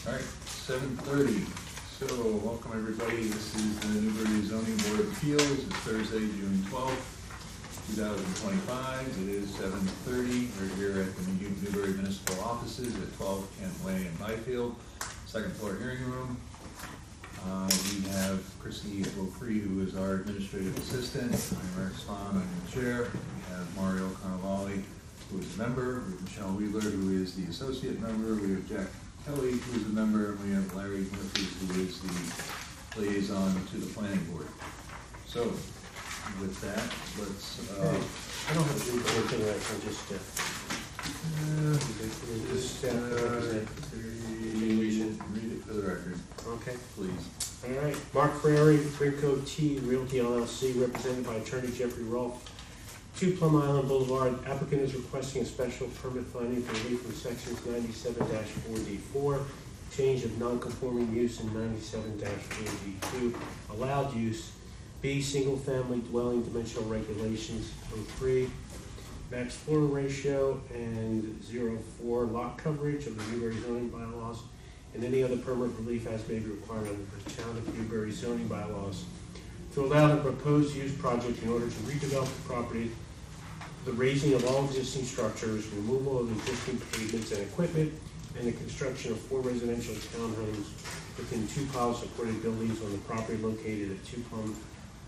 All right, 7:30. So, welcome everybody. This is the Newbury Zoning Board of Appeals. It's Thursday, June 12th, 2025. It is 7:30. We're here at the Newbury Municipal Offices at 12 Kent Way in Byfield, second floor hearing room. We have Chrissy O'Free, who is our administrative assistant. I'm Eric Spahn, I'm the chair. We have Mario Carnavale, who is a member. We have Michelle Wheeler, who is the associate member. We have Jack Kelly, who is a member, and we have Larry Murphy, who is the liaison to the planning board. So, with that, let's. I don't have to do anything right, I just, read it for the record, okay. please. All right, Mark Ferrari, Brinco T Realty LLC, represented by attorney Jeffrey Rolfe, 2 Plum Island Boulevard. Applicant is requesting a special permit finding for relief from sections 97-4D4, change of non-conforming use in 97-4D2, allowed use, B, single-family dwelling dimensional regulations, 03, max floor ratio, and 04 lot coverage of the Newbury zoning bylaws, and any other permit relief as may be required under the town of Newbury zoning bylaws to allow the proposed use project in order to redevelop the property, the raising of all existing structures, removal of existing pavements and equipment, and the construction of 4 residential townhomes within 2 pile-supported buildings on the property located at 2 Plum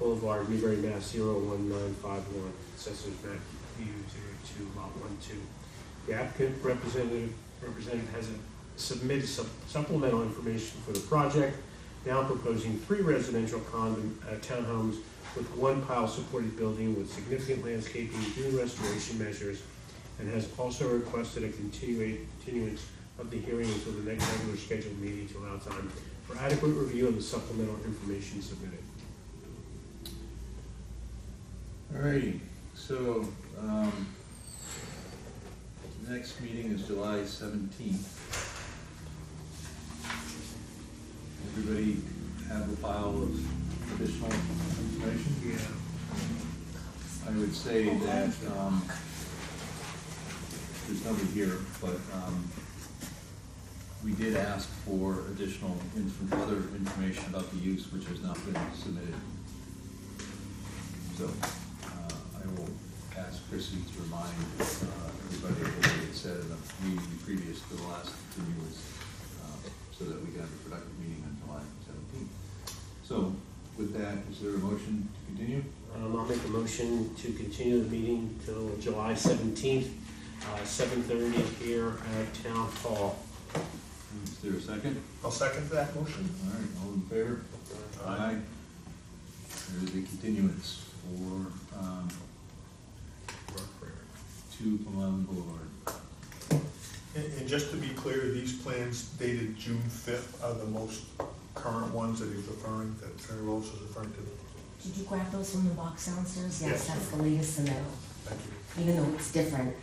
Boulevard, Newbury, Mass. 01951, Assessors Map U02, Lot 12. The applicant representative has submitted supplemental information for the project, now proposing 3 residential townhomes with 1 pile-supported building with significant landscaping, dune restoration measures, and has also requested a continuance of the hearing until the next regular scheduled meeting to allow time for adequate review of the supplemental information submitted. Alrighty, so, the next meeting is July 17th. Everybody have a file of additional information? Yeah. I would say that, there's nobody here, but, we did ask for additional other information about the use, which has not been submitted. So, I will ask Chrissy to remind, everybody of what we had said in the meeting previous to the last continuance, so that we can have a productive meeting on July 17th. So, with that, is there a motion to continue? I'll make a motion to continue the meeting till July 17th, 7:30 here at Town Hall. Is there a second? I'll second that motion. All right, all in favor? Aye. There is a continuance for, 2 Plum Island Boulevard. And just to be clear, these plans dated June 5th are the most current ones that he's referring, that Attorney Rose is referring to. Did you grab those from the box downstairs? Yes, Yes. that's the latest submittal. Thank you. Even though it's different,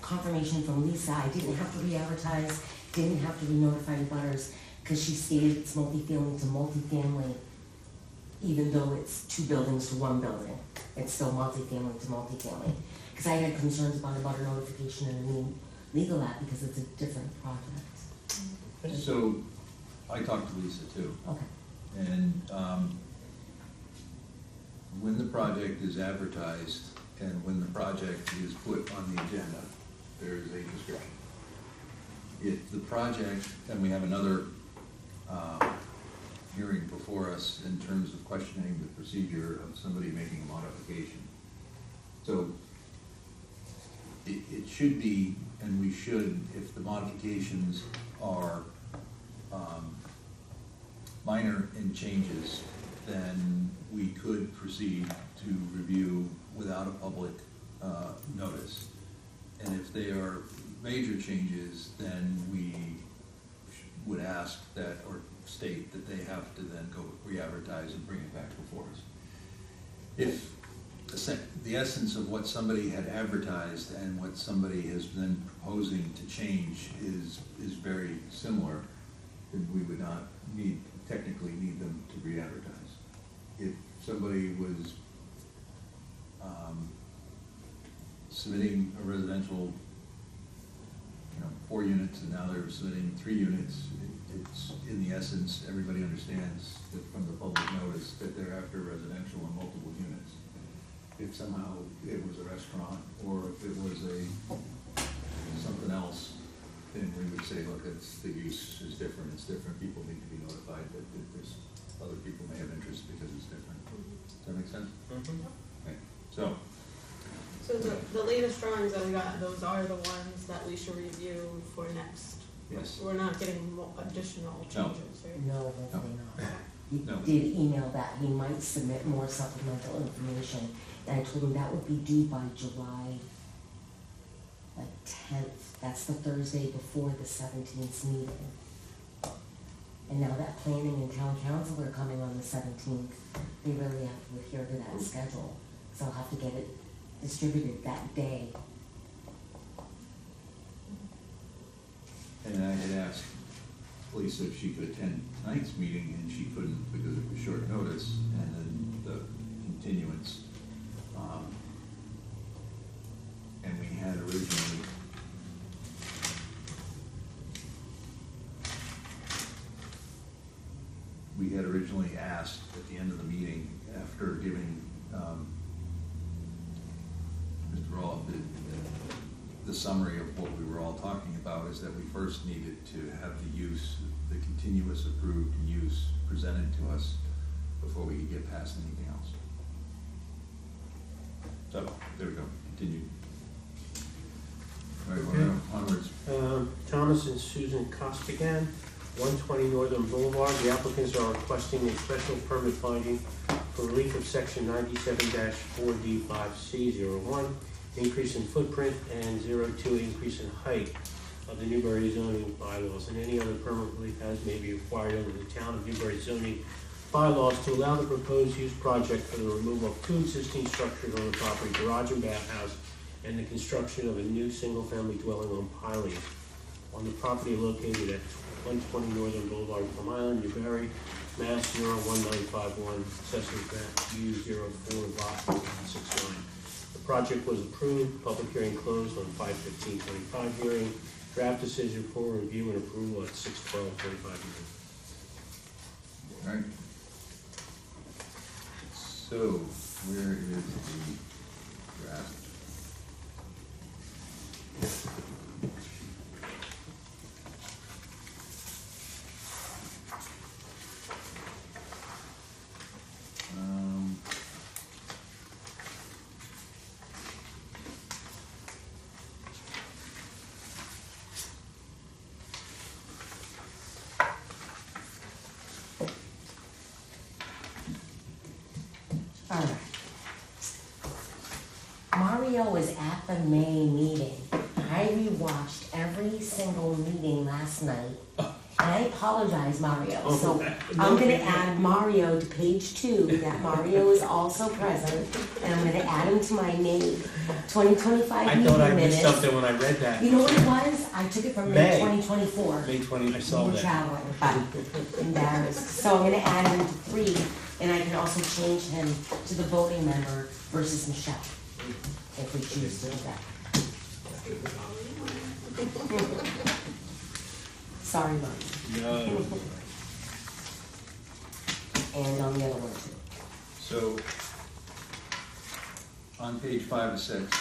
confirmation from Lisa, I didn't have to re-advertise, didn't have to re-notify the butters, because she stated it's multifamily to multifamily, even though it's 2 buildings to 1 building. It's still multifamily to multifamily. Because I had concerns about a butter notification and a new legal ad because it's a different project. So, I talked to Lisa too, Okay. and, when the project is advertised and when the project is put on the agenda, there is a description. If the project, and we have another, hearing before us in terms of questioning the procedure of somebody making a modification. So, it should be, and we should, if the modifications are, minor in changes, then we could proceed to review without a public, notice. And if they are major changes, then we would ask that, or state that they have to then go re-advertise and bring it back before us. If the essence of what somebody had advertised and what somebody has been proposing to change is very similar, then we would not technically need them to re-advertise. If somebody was submitting a residential, 4 units, and now they're submitting 3 units. It's, in the essence, everybody understands that from the public notice that they're after residential and multiple units. If somehow it was a restaurant, or if it was something else, then we would say, look, the use is different, it's different, people need to be notified that there's, other people may have interest because it's different. Does that make sense? Okay, so, the latest drawings that I got, those are the ones that we should review for next. yes. We're not getting additional changes, right? No, hopefully not. He No. did email that he might submit more supplemental information, and I told him that would be due by July, like 10th. That's the Thursday before the 17th meeting. And now that planning and town council are coming on the 17th, they really have to adhere to that schedule. So I'll have to get it distributed that day. And I had asked Lisa if she could attend tonight's meeting, and she couldn't because it was short notice, and then the continuance. And we had originally asked at the end of the meeting, after giving Mr. Roloff the summary of what we were all talking about, is that we first needed to have the continuous approved use presented to us before we could get past anything else. So, there we go, continued. All right, Okay. onwards. Thomas and Susan Costigan, 120 Northern Boulevard. The applicants are requesting a special permit finding for relief of section 97-4D5C01, increase in footprint, and 02, increase in height of the Newbury zoning bylaws, and any other permit relief as may be required under the town of Newbury zoning bylaws to allow the proposed use project for the removal of 2 existing structures on the property, garage and bathhouse, and the construction of a new single-family dwelling on pilings on the property located at 120 Northern Boulevard, Plum Island, Newbury, Mass. 01951, Assessors Map U04, Lot 69. The project was approved, public hearing closed on 5/15/25 hearing, draft decision for review and approval at 6/12/25 hearing. All right. So, where is the draft? All right. Mario was at the May meeting. I rewatched every single meeting last night. And I apologize, Mario. So I'm gonna add Mario to page 2, that Mario is also present. And I'm gonna add him to my May 2025 I meeting thought I minutes. missed something when I read that. You know what it was? I took it from May. May 2024. May 20, I saw We're that. traveling, but embarrassed. So I'm gonna add him to 3, and I can also change him to the voting member versus Michelle, if we choose to do that. Sorry, Mom. No. And on the other one too. So, on page 5 of 6,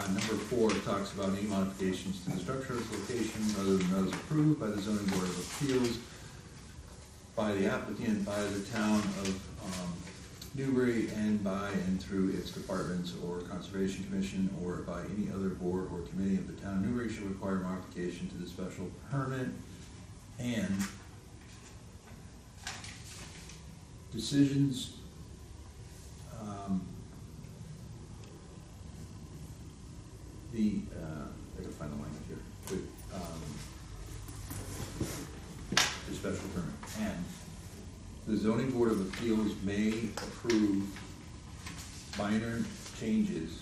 number 4 talks about any modifications to the structure of this location other than those approved by the zoning board of appeals, by the applicant, by the town of Newbury, and by and through its departments or conservation commission, or by any other board or committee of the town of Newbury shall require modification to the special permit, and decisions I gotta find the language here, the special permit, and the zoning board of appeals may approve minor changes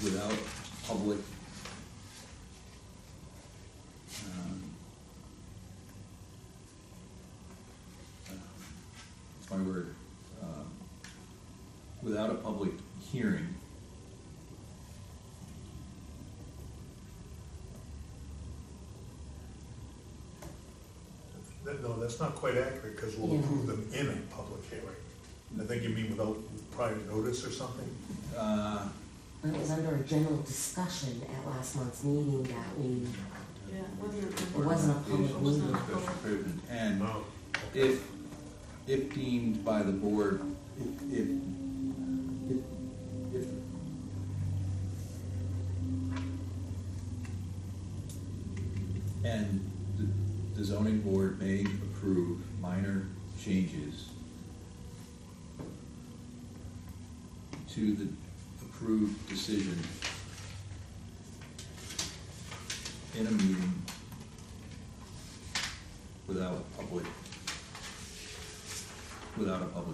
without public what's my word? Without a public hearing that's not quite accurate, because we'll Yeah. approve them in a public hearing. I think you mean without prior notice or something? But it was under a general discussion at last month's meeting that we, Yeah, it wasn't a public It wasn't a meeting. Special provision. And No. if deemed by the board, if and the zoning board may approve minor changes to the approved decision in a meeting without a public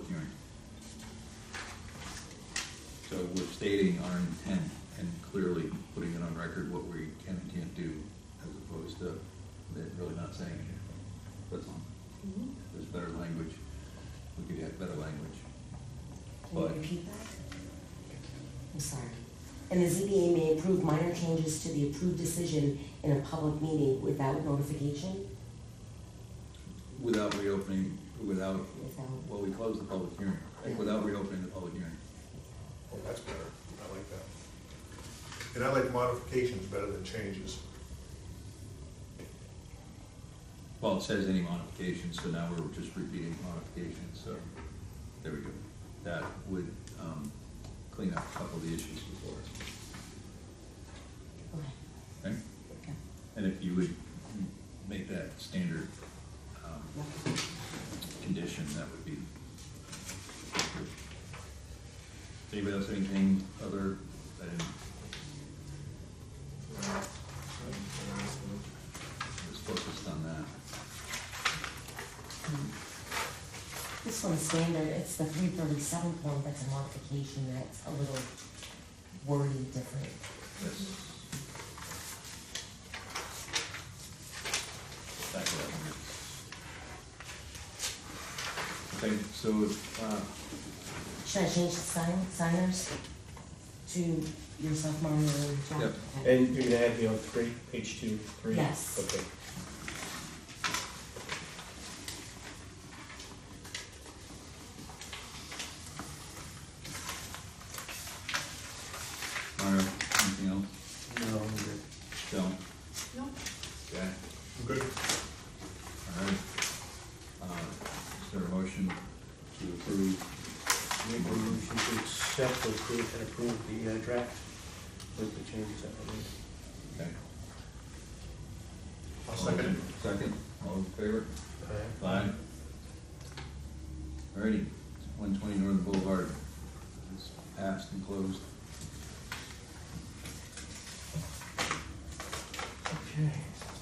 hearing. So we're stating our intent and clearly putting it on record what we can and can't do, as opposed to they're really not saying it. That's all. Mhm. There's better language, we could have better language. Can you But- repeat that? I'm sorry. And the ZBA may approve minor changes to the approved decision in a public meeting without notification? Without reopening, without, Without, well, we closed the public hearing, Yeah. without reopening the public hearing. Oh, that's better, I like that. And I like modifications better than changes. Well, it says any modifications, so now we're just repeating modifications, so there we go. That would clean up a couple of the issues before us, okay. okay? Okay. And if you would make that standard Yep. condition, that would be good. Anybody else have anything other than? Just focused on that. This one's standard, it's the 337 point, that's a modification, that's a little wordy different. Yes. Back to that one. Okay, so, Should I change the signers to yourself, Mario, and John? Yep. Okay. And you're gonna add me on page 2, 3? Yes. Okay. Mario, anything else? No, I'm good. Joe? No, Okay, I'm good. all right. Is there a motion to approve? Make a motion to accept, approve, and approve the draft with the changes that were made. Okay. I'll second it. Second, all in favor? Aye. Aye. Alrighty, 120 Northern Boulevard is passed and closed. Okay.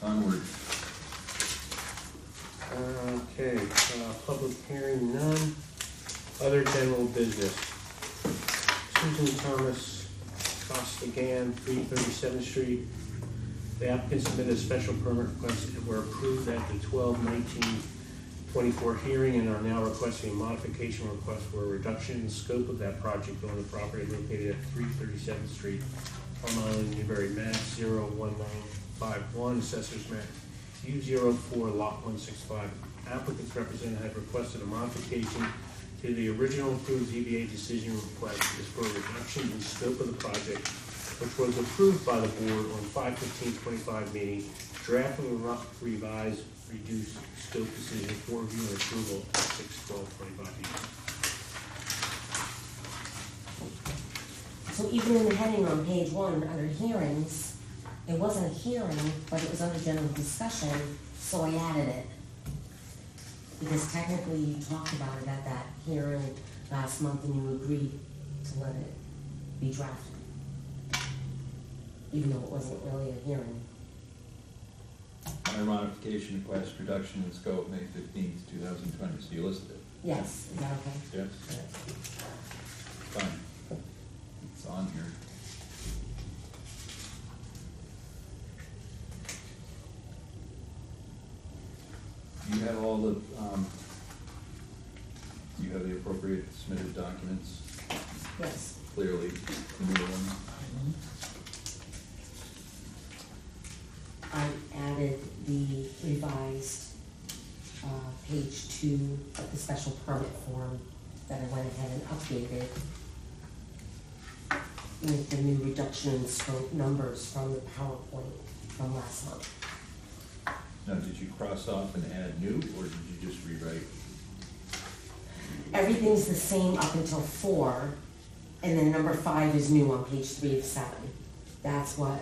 Onward. Okay, public hearing, none. Other general business. Susan Thomas, Costigan, 337th Street. The applicant submitted a special permit request and were approved at the 12/19/24 hearing and are now requesting a modification request for a reduction in the scope of that project on the property located at 337th Street, Plum Island, Newbury, Mass. 01951, Assessors Map U04, Lot 165. Applicant's representative had requested a modification to the original approved ZBA decision request is for a reduction in scope of the project, which was approved by the board on 5/15/25 meeting, draft of a revised reduced scope decision for review and approval at 6/12/25 meeting. So even in the heading on page 1, under hearings, it wasn't a hearing, but it was under general discussion, so I added it. Because technically you talked about it at that hearing last month and you agreed to let it be drafted. Even though it wasn't really a hearing. Minor modification request, reduction in scope, May 15th, 2020, so you listed it. Yes, is that okay? Yes. Good. Fine. It's on here. You have all the, you have the appropriate submitted documents, Yes. clearly, the new ones. I added the revised, to the special permit form that I went ahead and updated with the new reduction in scope numbers from the PowerPoint from last month. Now, did you cross off and add new, or did you just rewrite? Everything's the same up until 4, and then number 5 is new on page 3 of 7. That's what,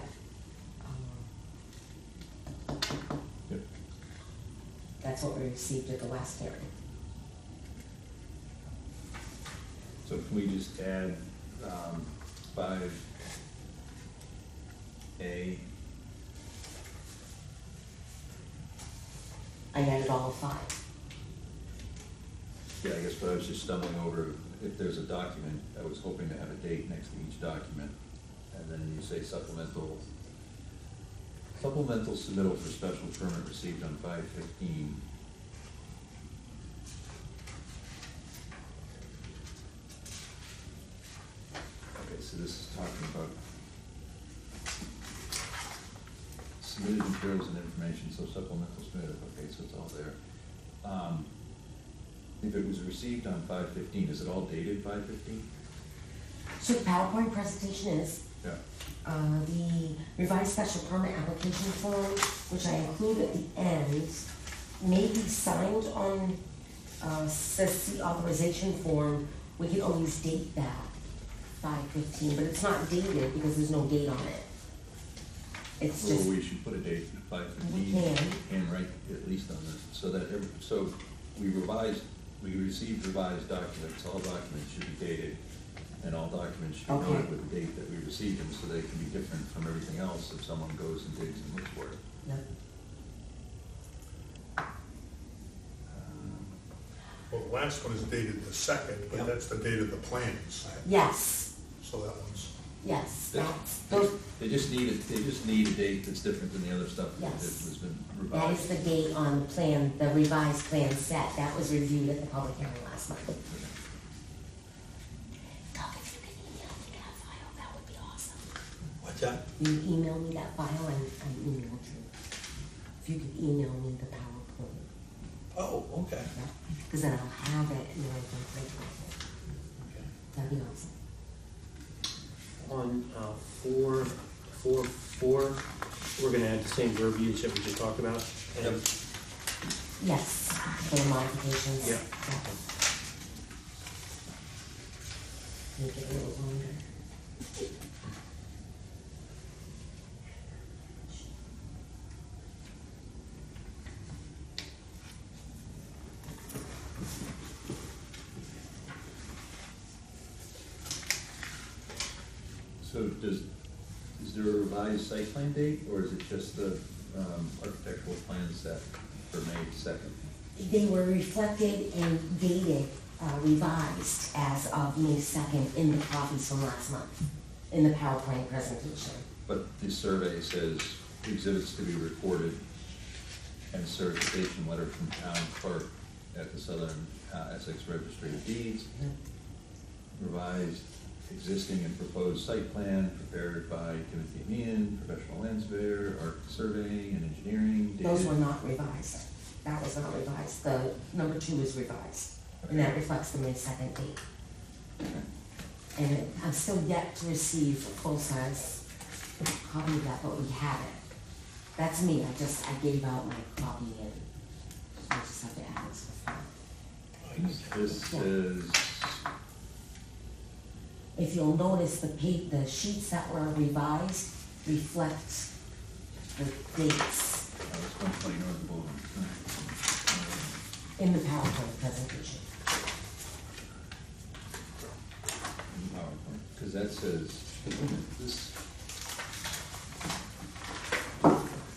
Yep. that's what we received at the last hearing. So can we just add 5A? I added all of 5. Yeah, I guess, but I was just stumbling over, if there's a document, I was hoping to have a date next to each document, and then you say supplemental submittal for special permit received on 5/15. Okay, so this is talking about submitted materials and information, so supplemental submitted, okay, so it's all there. If it was received on 5/15, is it all dated 5/15? So the PowerPoint presentation is Yeah. the revised special permit application form, which I include at the end, may be signed on, says the authorization form. We can always date that 5/15, but it's not dated because there's no date on it. It's Well, just, we should put a date, 5/15. We can. And write at least on this, so that, so we received revised documents, all documents should be dated, and all documents should be Okay. noted with the date that we received them, so they can be different from everything else if someone goes and digs and looks for it. Yep. Well, the last one is dated the 2nd, but that's the date of the plans, Yes, so that one's, yes, that's, those, They just need a date that's different than the other stuff that Yes. has been that is revised. the date on the plan, the revised plan set. That was reviewed at the public hearing last month. Doug, if you could email me that file, that would be awesome. What's that? You email me that file and I emailed you. If you could email me the PowerPoint, Oh, okay. because then I'll have it and then I can print it. That'd be awesome. On 4, we're gonna add the same verbiage that we just talked about. And Yes, for the modifications. Yeah. Make it a little longer. So is there a revised site plan date, or is it just the architectural plan set for May 2nd? They were reflected and dated, revised as of May 2nd in the copies from last month, in the PowerPoint presentation. But the survey says exhibits to be recorded and certification letter from town clerk at the Southern Essex Registry of Deeds. Revised existing and proposed site plan prepared by Timothy Meehan, professional land surveyor, art surveying and engineering. Those dated- were not revised. That was not revised. The number 2 is revised, and that reflects the May 2nd date. And I'm still yet to receive a full-size copy of that, but we have it. That's me. I gave out my copy and I just have to add this before. This is, If you'll notice, the sheets that were revised reflect the dates this 120 North Bowman. in the PowerPoint presentation. Because that says, this,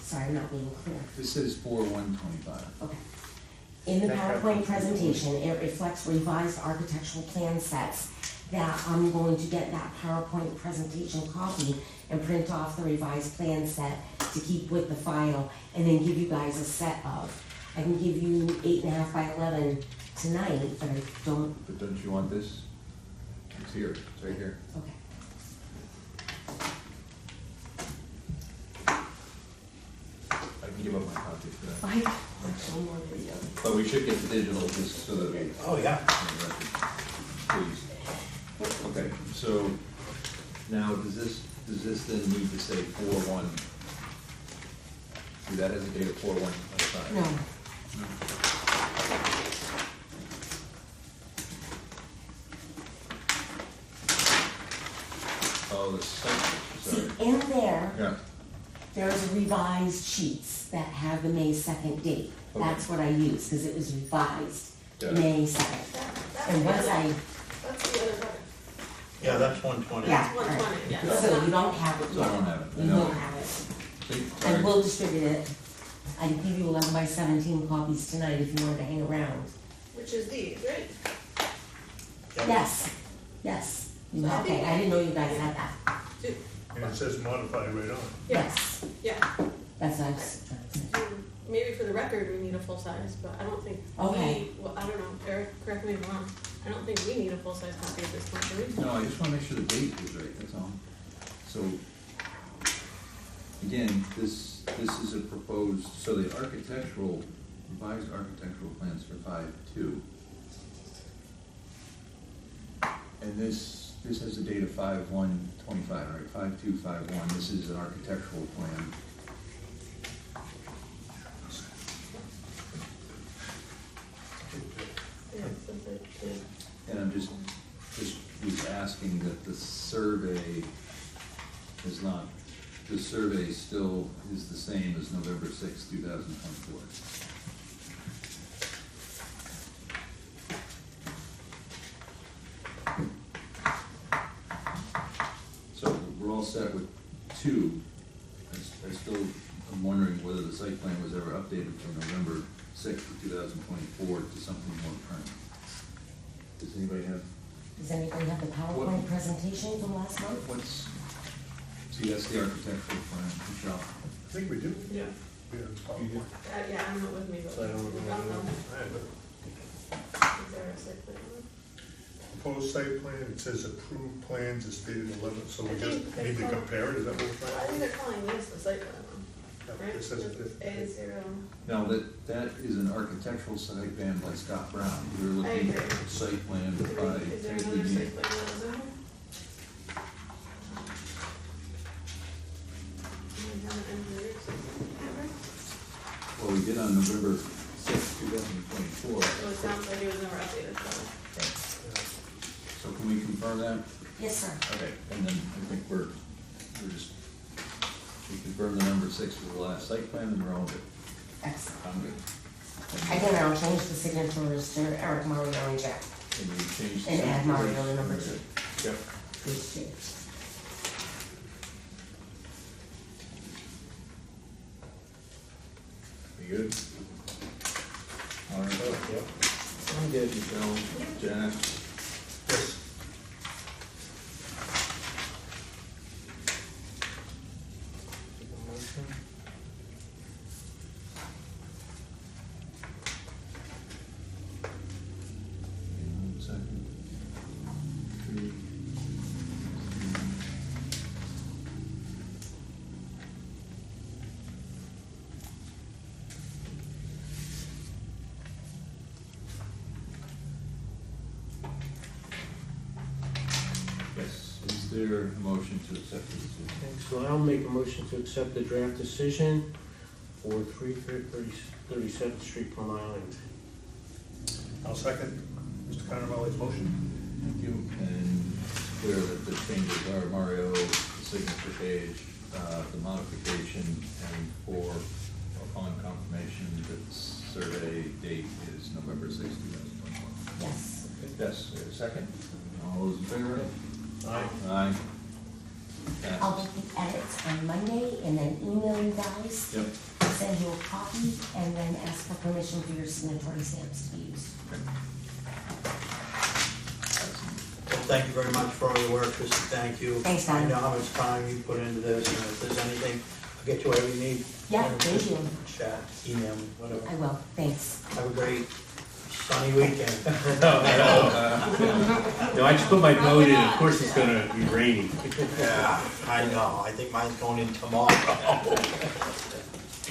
Sorry, I'm not being clear. this says 4/125. Okay. In the PowerPoint presentation, it reflects revised architectural plan sets that I'm going to get that PowerPoint presentation copy and print off the revised plan set to keep with the file and then give you guys a set of. I can give you 8.5 by 11 tonight, but I don't, But don't you want this? It's here, it's right here. okay. I can give up my copy. Five, actually more video. But we should get the digital just so that we. Oh, yeah. Please. Okay, so now does this then need to say 4/1? See, that has a date of 4/1/25. No, Oh, the site, see, sorry. in there, Yeah, there's revised sheets that have the May 2nd date. Okay. That's what I used, because it was revised, Got it. May 2nd. That's And the once other, I, that's the other letter. Yeah, that's 120. yeah, That's 120, alright. yeah. So you don't have it So I yet. don't have it, I You know. will have it. See, I sorry. will distribute it. I can give you 11 by 17 copies tonight if you wanted to hang around. Which is these, right? Yep. Yes, yes. Okay, I didn't know you guys had that. And it says modified right on. Yes, Yeah, that's what I was trying to say. maybe for the record, we need a full size, but I don't think Okay. well, I don't know, Eric, correct me if I'm wrong. I don't think we need a full size copy at this point, do we? No, I just wanna make sure the date is right, that's all. So, again, this is a proposed, so the revised architectural plans for 5/2. And this has a date of 5/1/25, all right, 5/2/51, this is an architectural plan. Yeah, it says it, yeah. And I'm just was asking that the survey is not, the survey still is the same as November 6th, 2024. So we're all set with 2. I still am wondering whether the site plan was ever updated from November 6th of 2024 to something more current. Does anybody have? Does anybody have the PowerPoint presentation from last month? See, that's the architectural plan, Michelle. I think we do. Yeah. Yeah, it's probably. Yeah, I'm not with me, but. So I don't know. we got them. I have it. Is there a site plan? Proposed site plan, it says approved plans is dated 11, so we I just think need to they're compare it, is that what we're I trying think they're calling this the site plan one, to? right? It says it. A0. Now, that is an architectural site plan by Scott Brown. We're looking I at agree. a site plan by Is there another Timothy site plan that is in here? We have an engineer site plan, Well, we did on November 6th, 2024. so it sounds like it was never updated, so. So can we confirm that? Yes, sir. Okay, and then I think we confirm the number 6 for the last site plan, and we're all good. Excellent. I'm good. Again, I'll change the signatures to Eric, Mario, and Jack. And we changed. And add Mario to number 2. Yep. These two. We good? All right. Yep. I'm good, Michelle, Jack. Yes. One second. 3. Yes, is there a motion to accept this? So I'll make a motion to accept the draft37th Street, Plum Island. I'll second Mr. Conrad-Malley's motion. Thank you, and it's clear that the changes are Mario, the signature page, the modification, and for, upon confirmation, that the survey date is November 6th, 2021. Yes. Yes, we have a second. All those in favor? Aye. Aye. I'll Passes. make the edits on Monday and then email you guys, Yep. send you a copy, and then ask for permission for your signatory stamps to be used. Okay. Well, thank you very much for all your work, Chrissy, thank you. Thanks, Don. I know how much time you put into this, and if there's anything, I'll get you whatever you need. Yeah, thank you. Chat, email me, whatever. I will, thanks. Have a great sunny weekend. No, I just put my vote in, of course it's gonna be rainy. Yeah, I know, I think mine's going in tomorrow.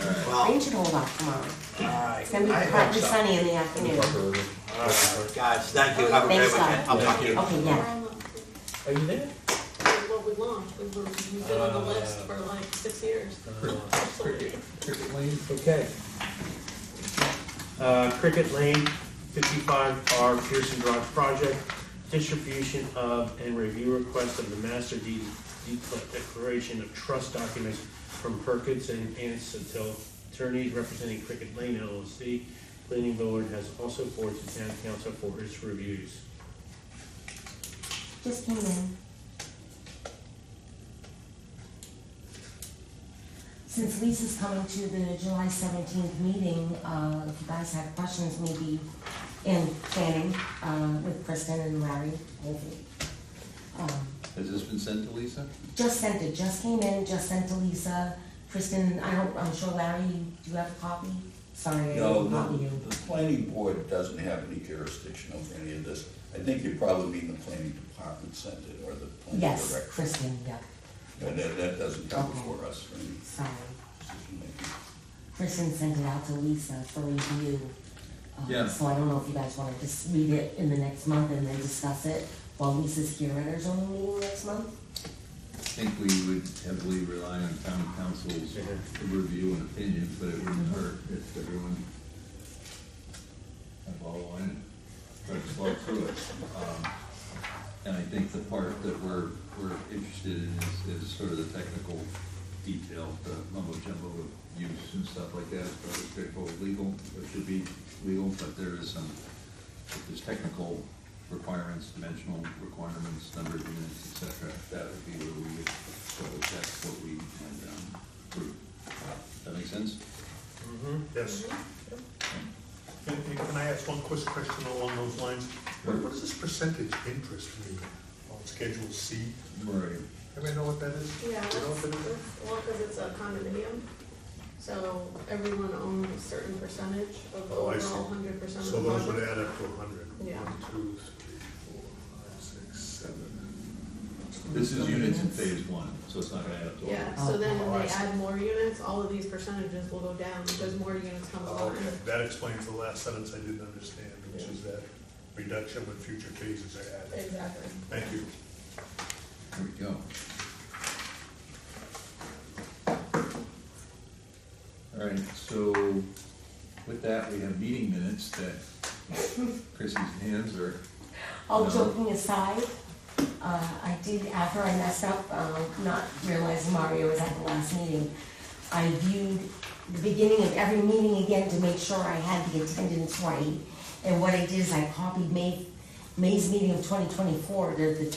All right. Well, Rain should hold off tomorrow. all right. It's gonna be I hope partly so. sunny in the afternoon. All right, guys, thank you. Have a great Thanks, weekend. I'll talk to you. Okay, We're yeah. on the- Are you there? What we launched, we've been on the list for like 6 years. Cricket Lane? Okay. Cricket Lane, 55R Pearson Drive project, distribution of and review request of the master deed declaration of trust documents from Perkins and Ansatil, attorneys representing Cricket Lane LLC. Planning board has also forwarded to town council for its reviews. Just came in. Since Lisa's coming to the July 17th meeting, if you guys have questions, maybe in planning, with Kristen and Larry, maybe. Has this been sent to Lisa? Just sent it, just came in, just sent to Lisa. Kristen, I'm sure Larry, do you have a copy? Sorry, I No, didn't copy you. the planning board doesn't have any jurisdiction over any of this. I think you probably mean the planning department sent it, or the planning Yes, director. Kristen, yeah, And that doesn't come Okay. before us for any sorry. decision making. Kristen sent it out to Lisa for review. Yeah. So I don't know if you guys wanna just read it in the next month and then discuss it while Lisa's here at our zoning meeting next month? I think we would heavily rely on town council's review and opinion, but it wouldn't hurt if everyone had all in, try to slog through it. And I think the part that we're interested in is sort of the technical detail, the mumbo jumbo of use and stuff like that. It's probably straightforward legal, it should be legal, but there is some, if there's technical requirements, dimensional requirements, number of units, et cetera, that would be where we would double check what we might approve. That make sense? Yes. Can I ask one quick question along those lines? What does this percentage interest mean on Schedule C? Right. Anybody know what that is? Yeah, You know what that is? well, because it's a condominium, so everyone owns a certain percentage of the Oh, I see. overall 100% of the So those would project. add up to 100. Yeah. 1, 2, 3, 4, 5, 6, 7. This is units in phase one, so it's not gonna add up to all. Yeah, so then Oh, when I they see. add more units, all of these percentages will go down because more units come Oh, along. okay, that explains the last sentence I didn't understand, which is that reduction when future phases are added. Exactly. Thank you. Here we go. All right, so with that, we have meeting minutes that Chrissy's hands are, All No. joking aside, I did, after I messed up, not realizing Mario was at the last meeting, I viewed the beginning of every meeting again to make sure I had the attendance right. And what I did is I copied May's meeting of 2024 to the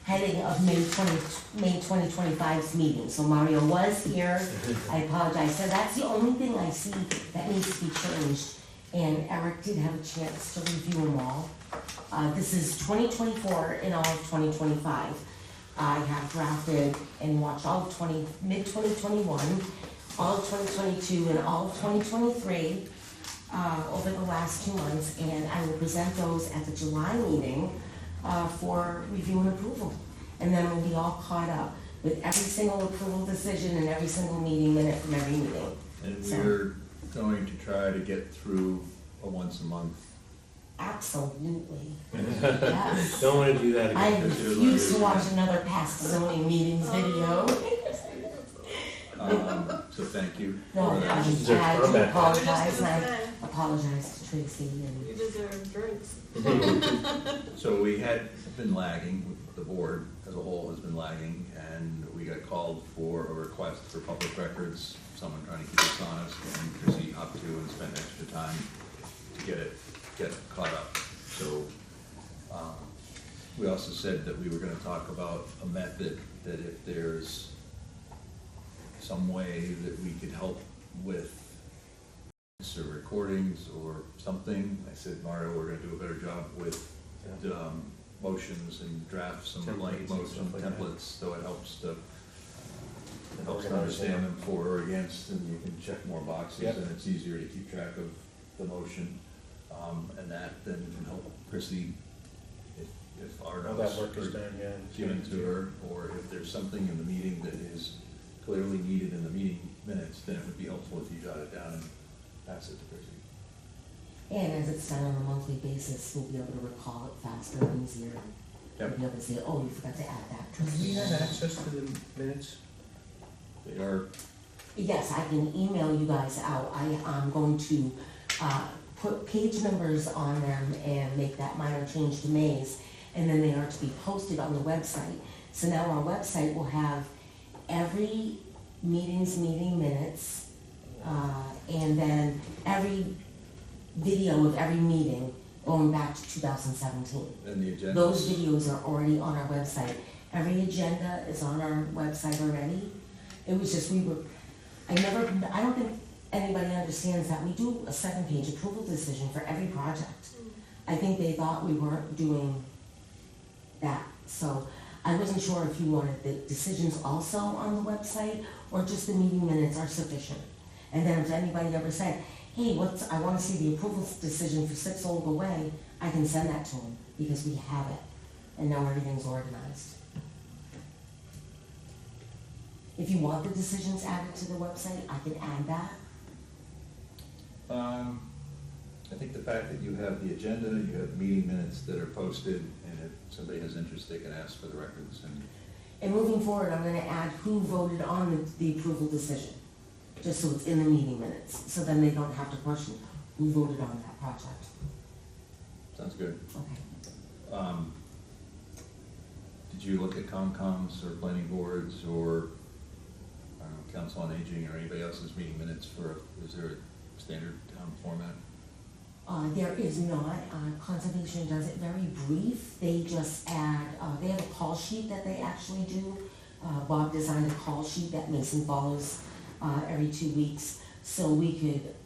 heading of May 2025's meeting. So Mario was here, I apologize. So that's the only thing I see that needs to be changed. And Eric did have a chance to review them all. This is 2024 and all of 2025. I have drafted and watched all of mid-2021, all of 2022, and all of 2023 over the last 2 months, and I will present those at the July meeting for review and approval. And then we'll be all caught up with every single approval decision and every single meeting minute from every meeting. and So- we're going to try to get through a once a month. Absolutely. Yes. Don't wanna do that I again. refuse to watch another past zoning meetings video. So thank you. No, for I that. Is there I do combat? apologize, and I Say, apologize to Tracy and, you deserve drinks. So we had been lagging, the board as a whole has been lagging, and we got called for a request for public records, someone trying to keep us honest, and Chrissy up to and spent extra time to get caught up. So, we also said that we were gonna talk about a method, that if there's some way that we could help with or recordings or something. I said, Mario, we're gonna do a better job with motions and draft some blank Templates and motion stuff like that. templates, so it helps to understand them for or against, and you can check more boxes, Yep. and it's easier to keep track of the motion. And that then can help Chrissy, if our All notes that work is are done, yeah. given to her, or if there's something in the meeting that is clearly needed in the meeting, minutes, then it would be helpful if you jot it down and pass it to Chrissy. And as it's done on a monthly basis, we'll be able to recall it faster and easier. We'll Yep. be able to say, oh, you forgot to add that. Do we have access to the minutes? They are, Yes, I can email you guys out. I'm going to put page numbers on them and make that minor change to May's, and then they are to be posted on the website. So now our website will have every meeting minutes, and then every video of every meeting going back to 2017. and the agenda. Those videos are already on our website. Every agenda is on our website already. It was just, I don't think anybody understands that we do a 7-page approval decision for every project. I think they thought we weren't doing that. So I wasn't sure if you wanted the decisions also on the website or just the meeting minutes are sufficient. And then if anybody ever said, hey, I want to see the approval decision for 6 Old Way, I can send that to them because we have it. And now everything's organized. If you want the decisions added to the website, I can add that. I think the fact that you have the agenda, you have meeting minutes that are posted, and if somebody has interest, they can ask for the records and. And moving forward, I'm gonna add who voted on the approval decision, just so it's in the meeting minutes, so then they don't have to question who voted on that project. Sounds good. Okay. Did you look at Comcoms or planning boards or, I don't know, Council on Aging or anybody else's meeting minutes is there a standard format? There is not. Conservation does it very brief. They just add, they have a call sheet that they actually do. Bob designed a call sheet that Mason follows every 2 weeks. So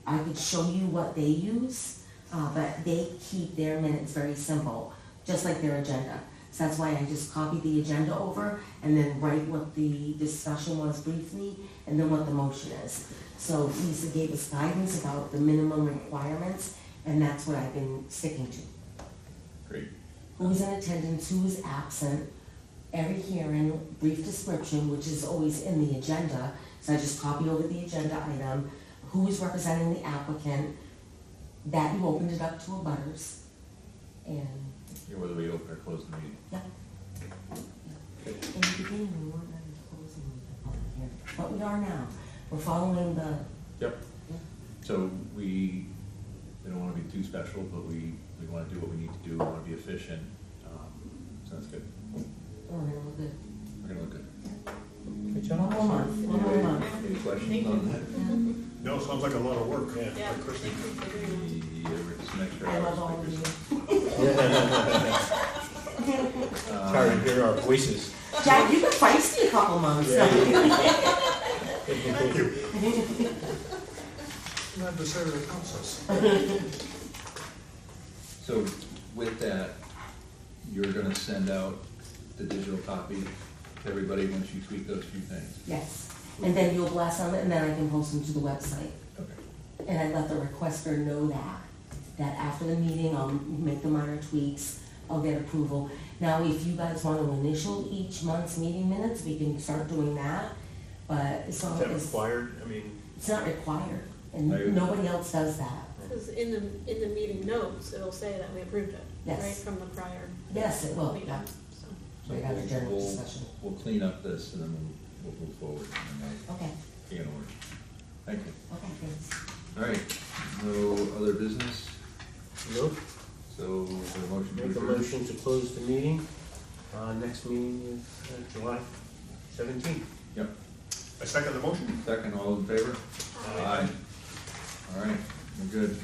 I could show you what they use, but they keep their minutes very simple, just like their agenda. So that's why I just copied the agenda over and then write what the discussion was briefly and then what the motion is. So Lisa gave us guidance about the minimum requirements, and that's what I've been sticking to. Great. Who's in attendance, who's absent, every hearing, brief description, which is always in the agenda. So I just copy over the agenda item, who is representing the applicant, that you opened it up to abutters, and, Yeah, whether we open or close the meeting. yeah. In the beginning, we weren't really closing the public hearing, but we are now. We're following the, Yep. So we don't want to be too special, but we want to do what we need to do, we want to be efficient. Sounds good. we're gonna look good. We're gonna look good. Good One more month, one more month. Any questions on that? Yeah. No, sounds like a lot of work. Yeah. Yeah, Like Chrissy. thank you for doing that. Yeah, we're some extra I hours. love all of you. Sorry to hear our voices. Jack, you've been feisty a couple months. Thank you. I'm adversary that counts us. So with that, you're gonna send out the digital copy to everybody once you tweak those few things? Yes, and then you'll bless them, and then I can post them to the website. Okay. And I let the requester know that after the meeting, I'll make the minor tweaks, I'll get approval. Now, if you guys want to initial each month's meeting minutes, we can start doing that, but as long Is that as, required? I mean, it's not required, I- and nobody else does that. Because in the meeting notes, it'll say that we approved it, Yes. right, from the prior Yes, it will, meeting, yeah. so. So Right after general we'll- discussion. We'll clean up this and then we'll move forward and then Okay, we'll be in order. Thank you. okay, thanks. All right, no other business, nope. so is there a motion to Make a adjourn? motion to close the meeting. Next meeting is July 17th. Yep, I second the motion. second, all in favor? Aye. All right, we're good.